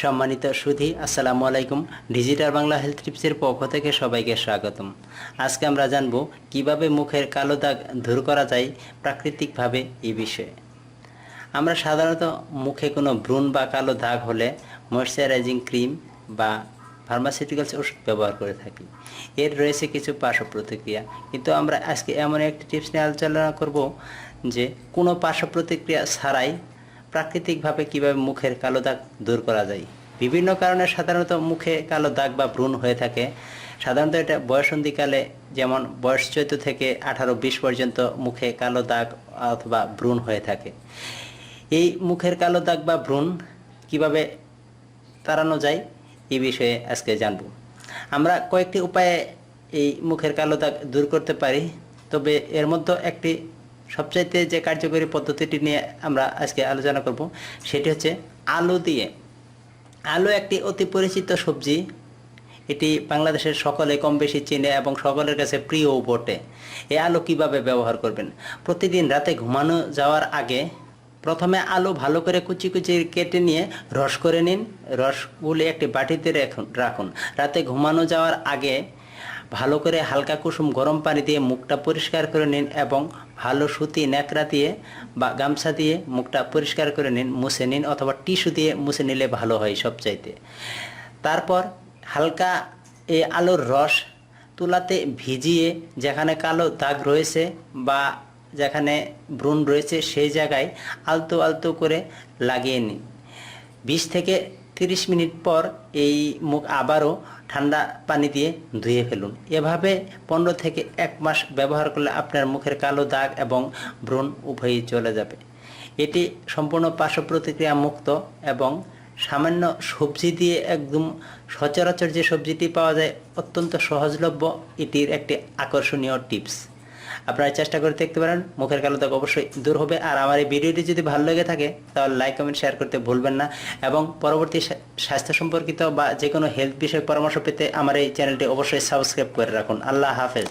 সম্মানিত সুধী, আসসালামু আলাইকুম। ডিজিটাল বাংলা হেলথ টিপসের পক্ষ থেকে সবাইকে স্বাগতম। আজকে আমরা জানব কিভাবে মুখের কালো দাগ দূর করা যায় প্রাকৃতিকভাবে এই বিষয়ে। আমরা সাধারণত মুখে কোনো ব্রণ বা কালো দাগ হলে ময়শ্চারাইজিং ক্রিম বা ফার্মাসিউটিক্যালস ওষুধ ব্যবহার করে থাকি। এর রয়েছে কিছু পার্শ্ব প্রতিক্রিয়া, কিন্তু আমরা আজকে এমন একটি টিপস নিয়ে আলোচনা করব যে কোনো পার্শ্ব প্রতিক্রিয়া ছাড়াই প্রাকৃতিকভাবে কিভাবে মুখের কালো দাগ দূর করা যায়। বিভিন্ন কারণে সাধারণত মুখে কালো দাগ বা ব্রণ হয়ে থাকে। সাধারণত এটা বয়সন্ধিকালে, যেমন বয়স 14 থেকে 18-20 পর্যন্ত মুখে কালো দাগ অথবা ব্রণ হয়ে থাকে। এই মুখের কালো দাগ বা ব্রণ কিভাবে তাড়ানো যায় এই বিষয়ে আজকে জানব। আমরা কয়েকটি উপায়ে এই মুখের কালো দাগ দূর করতে পারি, তবে এর মধ্যে একটি সবচাইতে যে কার্যকরী পদ্ধতিটি নিয়ে আমরা আজকে আলোচনা করব সেটি হচ্ছে আলু দিয়ে। আলু একটি অতি পরিচিত সবজি। এটি বাংলাদেশের সকলে কম বেশি চেনে এবং সকলের কাছে প্রিয়ও বটে। এই আলু কিভাবে ব্যবহার করবেন? প্রতিদিন রাতে ঘুমানো যাওয়ার আগে প্রথমে আলু ভালো করে কুচি কুচি কেটে নিয়ে রস করে নিন। রসগুলি একটি বাটিতে রাখুন। রাতে ঘুমানো যাওয়ার আগে ভালো করে হালকা কুসুম গরম পানি দিয়ে মুখটা পরিষ্কার করে নিন এবং ভালো সুতি ন্যাকড়া দিয়ে বা গামছা দিয়ে মুখটা পরিষ্কার করে নিন, মুছে নিন, অথবা টিস্যু দিয়ে মুছে নিলে ভালো হয় সবচাইতে। তারপর হালকা এই আলুর রস তুলাতে ভিজিয়ে যেখানে কালো দাগ রয়েছে বা যেখানে ব্রণ রয়েছে সেই জায়গায় আলতো আলতো করে লাগিয়ে নিন। 20 থেকে 30 মিনিট পর এই মুখ আবারও ঠান্ডা পানি দিয়ে ধুয়ে ফেলুন। এভাবে 15 থেকে 1 মাস ব্যবহার করলে আপনার মুখের কালো দাগ এবং ব্রণ উভয়ই চলে যাবে। এটি সম্পূর্ণ পার্শ্ব প্রতিক্রিয়া মুক্ত এবং সামান্য সবজি দিয়ে একদম সচরাচর যে সবজিটি পাওয়া যায় অত্যন্ত সহজলভ্য। এটির একটি আকর্ষণীয় টিপস। আপনারা চেষ্টা করে দেখতে পারেন, মুখের কালো দাগ অবশ্যই দূর হবে। আর আমার এই ভিডিওটি যদি ভালো লেগে থাকে তাহলে লাইক, কমেন্ট, শেয়ার করতে ভুলবেন না। এবং পরবর্তী স্বাস্থ্য সম্পর্কিত বা যে কোনো হেলথ বিষয়ক পরামর্শ পেতে আমার এই চ্যানেলটি অবশ্যই সাবস্ক্রাইব করে রাখুন। আল্লাহ হাফেজ।